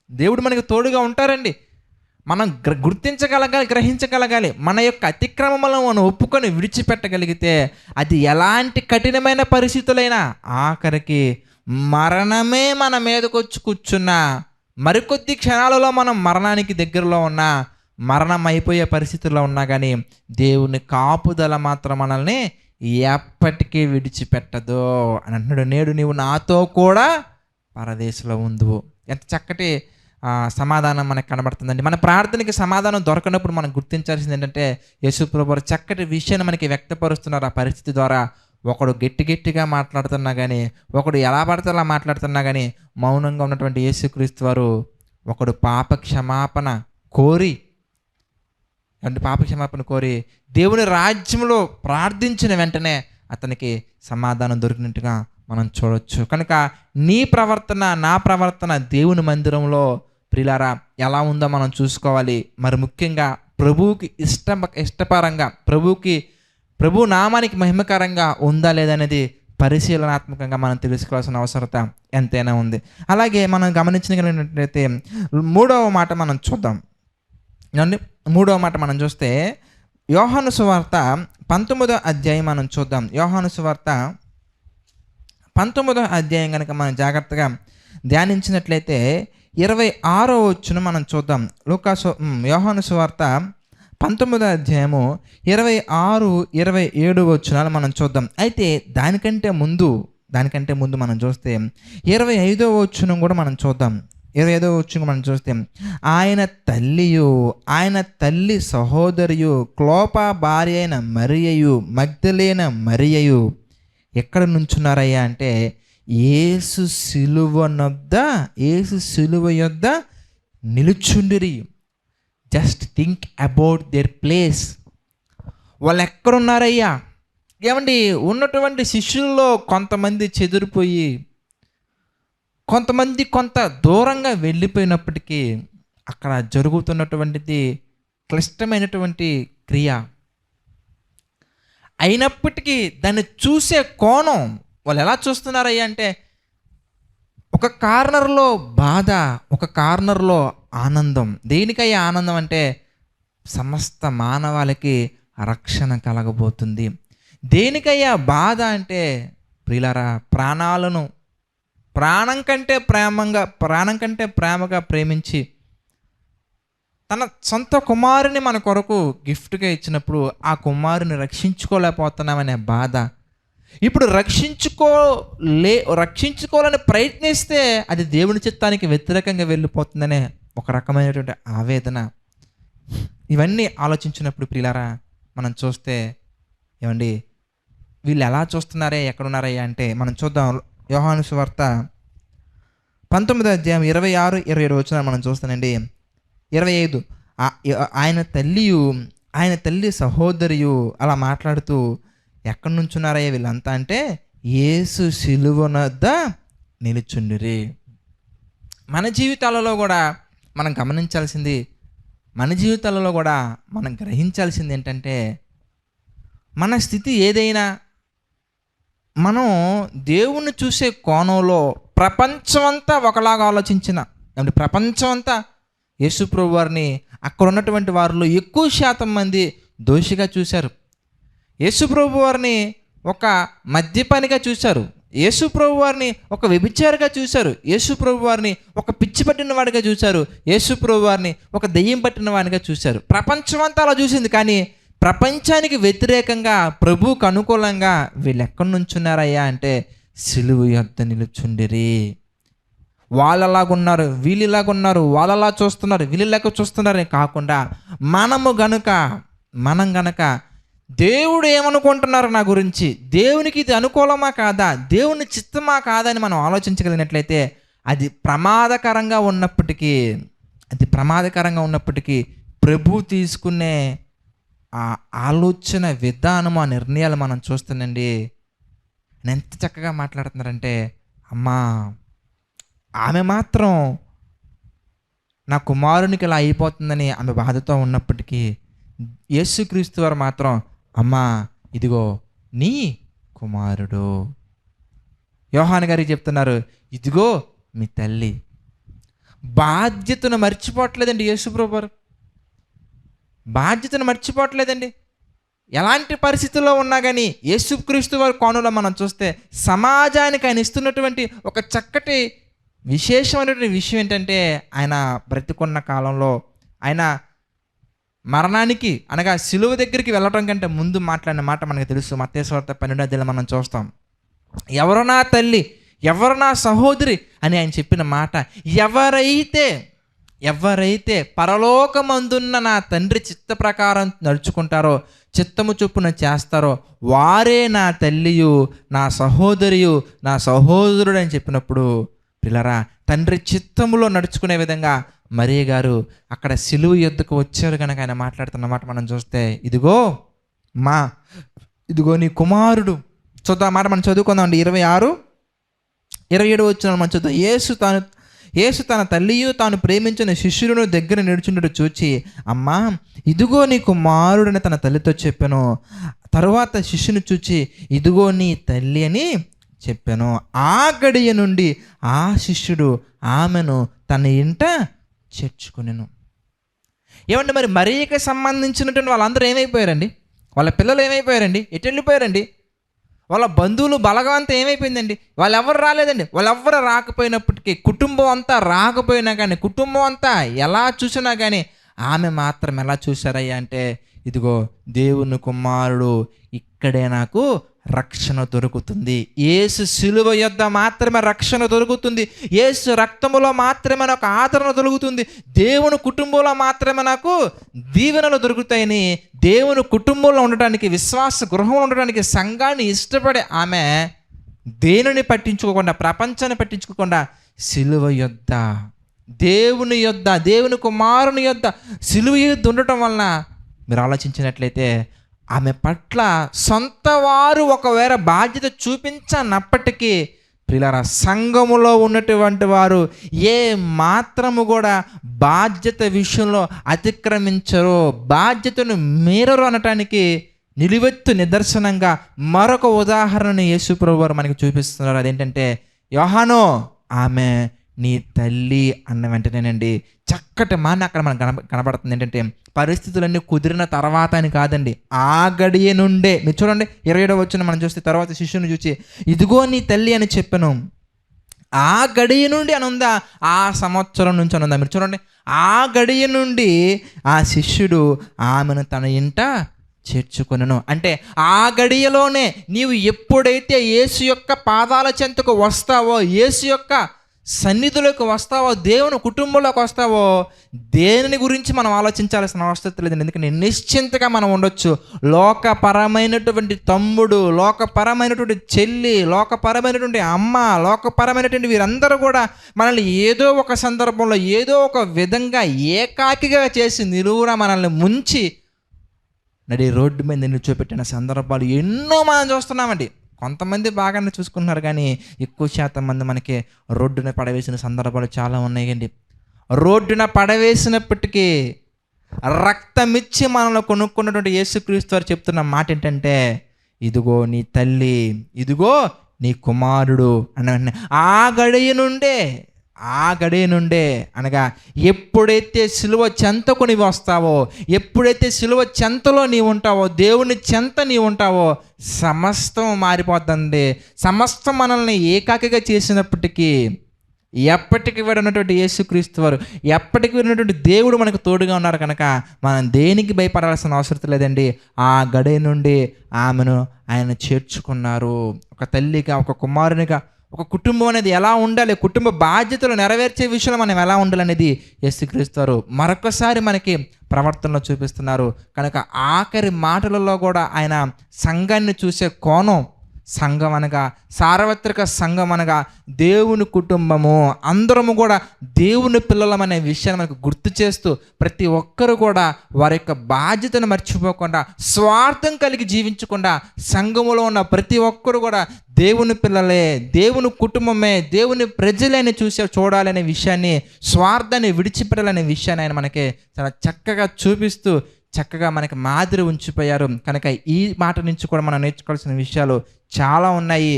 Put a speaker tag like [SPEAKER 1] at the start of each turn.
[SPEAKER 1] దేవుడు మనకి తోడుగా ఉంటారండి. మనం గుర్తించగలగాలి, గ్రహించగలగాలి. మన యొక్క అతిక్రమములను మనం ఒప్పుకొని విడిచిపెట్టగలిగితే అది ఎలాంటి కఠినమైన పరిస్థితులైనా, ఆఖరికి మరణమే మన మీదకొచ్చి కూర్చున్నా, మరికొద్ది క్షణాలలో మనం మరణానికి దగ్గరలో ఉన్నా, మరణం అయిపోయే పరిస్థితుల్లో ఉన్నా కానీ దేవుని కాపుదల మాత్రం మనల్ని ఎప్పటికీ విడిచిపెట్టదు అని అంటున్నాడు. నేడు నీవు నాతో కూడా పరదేశంలో ఉందువు. ఎంత చక్కటి సమాధానం మనకు కనబడుతుందండి. మన ప్రార్థనకి సమాధానం దొరకనప్పుడు మనం గుర్తించాల్సింది ఏంటంటే, యేసు ప్రభువు చక్కటి విషయాన్ని మనకి వ్యక్తపరుస్తున్నారు. ఆ పరిస్థితి ద్వారా ఒకడు గట్టిగా మాట్లాడుతున్నా కానీ, ఒకడు ఎలా పడితే అలా మాట్లాడుతున్నా కానీ, మౌనంగా ఉన్నటువంటి యేసుక్రీస్తు వారు ఒకడు పాప క్షమాపణ కోరి దేవుని రాజ్యంలో ప్రార్థించిన వెంటనే అతనికి సమాధానం దొరికినట్టుగా మనం చూడొచ్చు. కనుక నీ ప్రవర్తన, నా ప్రవర్తన దేవుని మందిరంలో ప్రియులారా ఎలా ఉందో మనం చూసుకోవాలి. మరి ముఖ్యంగా ప్రభువుకి ఇష్టపరంగా, ప్రభు నామానికి మహిమకరంగా ఉందా లేదనేది పరిశీలనాత్మకంగా మనం తెలుసుకోవాల్సిన అవసరత ఎంతైనా ఉంది. అలాగే మనం గమనించినట్లయితే మూడవ మాట మనం చూద్దాం. మూడవ మాట మనం చూస్తే యోహాను సువార్త 19వ అధ్యాయం మనం చూద్దాం. యోహాను సువార్త 19వ అధ్యాయం కనుక మనం జాగ్రత్తగా ధ్యానించినట్లయితే 26వ వచనం మనం చూద్దాం. యోహాను సువార్త 19వ అధ్యాయము 26, 27 వచనాలు మనం చూద్దాం. అయితే దానికంటే ముందు మనం చూస్తే 25వ వచనం కూడా మనం చూద్దాం. 25వ వచనం మనం చూస్తే ఆయన తల్లి సహోదరియు క్లోప భార్య అయిన మరియయు మగ్దలేన మరియయు ఎక్కడ నుంచున్నారయ్యా అంటే యేసు శిలువ యొద్ద నిలుచుండిరి. Just think about their place. వాళ్ళు ఎక్కడున్నారయ్యా? ఏమండి, ఉన్నటువంటి శిష్యుల్లో కొంతమంది చెదిరిపోయి, కొంతమంది కొంత దూరంగా వెళ్ళిపోయినప్పటికీ అక్కడ జరుగుతున్నటువంటిది క్లిష్టమైనటువంటి క్రియ అయినప్పటికీ దాన్ని చూసే కోణం వాళ్ళు ఎలా చూస్తున్నారయ్యా అంటే, ఒక కార్నర్లో బాధ, ఒక కార్నర్లో ఆనందం. దేనికయ్యా ఆనందం అంటే సమస్త మానవాళికి రక్షణ కలగబోతుంది. దేనికయ్యా బాధ అంటే ప్రియులారా, ప్రాణం కంటే ప్రేమగా ప్రేమించి తన సొంత కుమారుని మన కొరకు గిఫ్ట్గా ఇచ్చినప్పుడు ఆ కుమారుని రక్షించుకోలేకపోతున్నామనే బాధ. ఇప్పుడు రక్షించుకోవాలని ప్రయత్నిస్తే అది దేవుని చిత్తానికి వ్యతిరేకంగా వెళ్ళిపోతుందనే ఒక రకమైనటువంటి ఆవేదన. ఇవన్నీ ఆలోచించినప్పుడు ప్రియులారా మనం చూస్తే, ఏమండి వీళ్ళు ఎలా చూస్తున్నారే, ఎక్కడున్నారయ్యా అంటే మనం చూద్దాం. యోహాను సువార్త 19వ అధ్యాయం 26, 27 వచనాలు మనం చూస్తానండి. 25 ఆయన తల్లి సహోదరియు అలా మాట్లాడుతూ ఎక్కడి నుంచున్నారయ్యా వీళ్ళంతా అంటే యేసు శిలువనొద్ద నిలుచుండిరి. మన జీవితాలలో కూడా మనం గమనించాల్సింది, మన జీవితాలలో కూడా మనం గ్రహించాల్సింది ఏంటంటే, మన స్థితి ఏదైనా మనం దేవుణ్ణి చూసే కోణంలో ప్రపంచమంతా ఒకలాగా ఆలోచించిన, అంటే ప్రపంచమంతా యేసు ప్రభు వారిని అక్కడ ఉన్నటువంటి వారిలో ఎక్కువ శాతం మంది దోషిగా చూశారు. యేసు ప్రభు వారిని ఒక మద్యపానిగా చూశారు. యేసు ప్రభు వారిని ఒక వ్యభిచారిగా చూశారు. యేసు ప్రభు వారిని ఒక పిచ్చి పట్టిన వాడిగా చూశారు. యేసు ప్రభు వారిని ఒక దెయ్యం పట్టిన వాడిగా చూశారు. ప్రపంచమంతా అలా చూసింది. కానీ ప్రపంచానికి వ్యతిరేకంగా, ప్రభువుకు అనుకూలంగా వీళ్ళు ఎక్కడి నుంచున్నారయ్యా అంటే సిలువ యొద్ద నిలుచుండిరి. వాళ్ళలాగున్నారు, వీళ్ళలాగున్నారు, వాళ్ళలా చూస్తున్నారు, వీళ్ళలాగా చూస్తున్నారని కాకుండా మనం గనక దేవుడు ఏమనుకుంటున్నారు నా గురించి, దేవునికి ఇది అనుకూలమా కాదా, దేవుని చిత్తమా కాదా అని మనం ఆలోచించగలిగినట్లయితే అది ప్రమాదకరంగా ఉన్నప్పటికీ ప్రభు తీసుకునే ఆ ఆలోచన విధానం, ఆ నిర్ణయాలు మనం చూస్తానండి. ఎంత చక్కగా మాట్లాడుతున్నారంటే, అమ్మా ఆమె మాత్రం నా కుమారునికి ఇలా అయిపోతుందని ఆమె బాధతో ఉన్నప్పటికీ యేసుక్రీస్తు వారు మాత్రం, అమ్మా ఇదిగో నీ కుమారుడు. యోహాను గారికి చెప్తున్నారు, ఇదిగో మీ తల్లి. బాధ్యతను మర్చిపోవట్లేదండి యేసుప్రభు వారు. బాధ్యతను మర్చిపోవట్లేదండి. ఎలాంటి పరిస్థితుల్లో ఉన్నా కానీ యేసుక్రీస్తు వారి కోణంలో మనం చూస్తే సమాజానికి ఆయన ఇస్తున్నటువంటి ఒక చక్కటి విశేషమైనటువంటి విషయం ఏంటంటే, ఆయన బ్రతికున్న కాలంలో ఆయన మరణానికి అనగా సిలువ దగ్గరికి వెళ్ళటం కంటే ముందు మాట్లాడిన మాట మనకు తెలుసు. మత్తయి సువార్త 12వ అధ్యాయంలో మనం చూస్తాం. ఎవరు నా తల్లి, ఎవరు నా సహోదరి అని ఆయన చెప్పిన మాట, ఎవరైతే పరలోకమందున్న నా తండ్రి చిత్త ప్రకారం నడుచుకుంటారో, చిత్తము చొప్పున చేస్తారో వారే నా తల్లియు, నా సహోదరియు, నా సహోదరుడు అని చెప్పినప్పుడు, పిల్లరా, తండ్రి చిత్తములో నడుచుకునే విధంగా మరియ గారు అక్కడ సిలువ యొద్దకు వచ్చారు కనుక ఆయన మాట్లాడుతున్న మాట మనం చూస్తే, ఇదిగో నీ కుమారుడు. చూద్దాం మాట మనం చదువుకుందాం అండి. 26-27 వచ్చిన మనం చూద్దాం. యేసు తన తల్లియు తాను ప్రేమించిన శిష్యులను దగ్గర నిలుచుండడు చూచి, అమ్మా ఇదిగో నీ కుమారుడని తన తల్లితో చెప్పాను. తరువాత శిష్యుని చూచి, ఇదిగో నీ తల్లి అని చెప్పాను. ఆ గడియ నుండి ఆ శిష్యుడు ఆమెను తన ఇంట చేర్చుకునెను. ఏమంటే మరి మరియకి సంబంధించినటువంటి వాళ్ళందరూ ఏమైపోయారండి? వాళ్ళ పిల్లలు ఏమైపోయారండి? ఎటు వెళ్ళిపోయారండి? వాళ్ళ బంధువులు బలగం అంతా ఏమైపోయిందండి? వాళ్ళెవ్వరు రాలేదండి. వాళ్ళెవ్వరు రాకపోయినప్పటికీ, కుటుంబం అంతా రాకపోయినా కానీ, కుటుంబం అంతా ఎలా చూసినా కానీ ఆమె మాత్రం ఎలా చూశారయ్యా అంటే, ఇదిగో దేవుని కుమారుడు ఇక్కడే నాకు రక్షణ దొరుకుతుంది. యేసు సిలువ యొద్ద మాత్రమే రక్షణ దొరుకుతుంది. యేసు రక్తములో మాత్రమే నాకు ఆదరణ దొరుకుతుంది. దేవుని కుటుంబంలో మాత్రమే నాకు దీవెనలు దొరుకుతాయని దేవుని కుటుంబంలో ఉండటానికి, విశ్వాస గృహంలో ఉండటానికి సంఘాన్ని ఇష్టపడే ఆమె దేనిని పట్టించుకోకుండా, ప్రపంచాన్ని పట్టించుకోకుండా సిలువ యొద్ద, దేవుని కుమారుని యొద్ద, సిలువ యొద్ద ఉండటం వలన మీరు ఆలోచించినట్లయితే ఆమె పట్ల సొంత వారు ఒకవేళ బాధ్యత చూపించనప్పటికీ, ప్రియులారా, సంఘములో ఉన్నటువంటి వారు ఏ మాత్రము కూడా బాధ్యత విషయంలో అతిక్రమించరు, బాధ్యతను మీరరు అనటానికి నిలువెత్తు నిదర్శనంగా మరొక ఉదాహరణను యేసుప్రభు వారు మనకి చూపిస్తున్నారు. అదేంటంటే, యోహాను ఆమె నీ తల్లి అన్న వెంటనేనండి చక్కటి మాట అక్కడ మనకు కనబడుతుంది. ఏంటంటే, పరిస్థితులన్నీ కుదిరిన తర్వాత అని కాదండి, ఆ గడియ నుండే. మీరు చూడండి 27వ వచనం మనం చూస్తే, తర్వాత శిష్యుని చూసి ఇదిగో నీ తల్లి అని చెప్పాను. ఆ గడియ నుండి అని ఉందా, ఆ సంవత్సరం నుంచి అని ఉందా? మీరు చూడండి, ఆ గడియ నుండి ఆ శిష్యుడు ఆమెను తన ఇంట చేర్చుకొనెను. అంటే ఆ గడియలోనే నీవు ఎప్పుడైతే యేసు యొక్క పాదాల చెంతకు వస్తావో, యేసు యొక్క సన్నిధిలోకి వస్తావో, దేవుని కుటుంబంలోకి వస్తావో, దేనిని గురించి మనం ఆలోచించాల్సిన అవసరం లేదండి. ఎందుకంటే నిశ్చింతగా మనం ఉండొచ్చు. లోకపరమైనటువంటి తమ్ముడు, లోకపరమైనటువంటి చెల్లి, లోకపరమైనటువంటి అమ్మ, లోకపరమైనటువంటి వీరందరూ కూడా మనల్ని ఏదో ఒక సందర్భంలో, ఏదో ఒక విధంగా ఏకాకిగా చేసి నిలువున మనల్ని ముంచి నడి రోడ్డు మీద నిల్చోపెట్టిన సందర్భాలు ఎన్నో మనం చూస్తున్నామండి. కొంతమంది బాగానే చూసుకుంటున్నారు, కానీ ఎక్కువ శాతం మంది మనకి రోడ్డున పడవేసిన సందర్భాలు చాలా ఉన్నాయండి. రోడ్డున పడవేసినప్పటికీ రక్తమిచ్చి మనల్ని కొనుక్కున్నటువంటి యేసుక్రీస్తు వారు చెప్తున్న మాట ఏంటంటే, ఇదిగో నీ తల్లి, ఇదిగో నీ కుమారుడు అన్న ఆ గడియ నుండే అనగా ఎప్పుడైతే సిలువ చెంతకు నీవు వస్తావో, ఎప్పుడైతే సిలువ చెంతలో నీవు ఉంటావో, దేవుని చెంత నీవు ఉంటావో, సమస్తం మారిపోతుంది. సమస్తం మనల్ని ఏకాకిగా చేసినప్పటికీ ఎప్పటికీ విడినటువంటి యేసుక్రీస్తు వారు, ఎప్పటికీ విడినటువంటి దేవుడు మనకు తోడుగా ఉన్నారు కనుక మనం దేనికి భయపడాల్సిన అవసరం లేదండి. ఆ గడియ నుండి ఆమెను ఆయన చేర్చుకున్నారు. ఒక తల్లిగా, ఒక కుమారునిగా, ఒక కుటుంబం అనేది ఎలా ఉండాలి, కుటుంబ బాధ్యతలు నెరవేర్చే విషయంలో మనం ఎలా ఉండాలనేది యేసుక్రీస్తు వారు మరొకసారి మనకి ప్రవర్తనలో చూపిస్తున్నారు. కనుక ఆఖరి మాటలలో కూడా ఆయన సంఘాన్ని చూసే కోణం, సంఘం అనగా సార్వత్రిక సంఘం అనగా దేవుని కుటుంబము, అందరము కూడా దేవుని పిల్లలమనే విషయాన్ని మనకు గుర్తు చేస్తూ, ప్రతి ఒక్కరు కూడా వారి యొక్క బాధ్యతను మర్చిపోకుండా, స్వార్థం కలిగి జీవించకుండా, సంఘములో ఉన్న ప్రతి ఒక్కరు కూడా దేవుని పిల్లలే, దేవుని కుటుంబమే, దేవుని ప్రజలని చూడాలనే విషయాన్ని, స్వార్థాన్ని విడిచిపెట్టాలనే విషయాన్ని ఆయన మనకి చాలా చక్కగా చూపిస్తూ, చక్కగా మనకి మాదిరి ఉంచిపోయారు. కనుక ఈ మాట నుంచి కూడా మనం నేర్చుకోవాల్సిన విషయాలు చాలా ఉన్నాయి.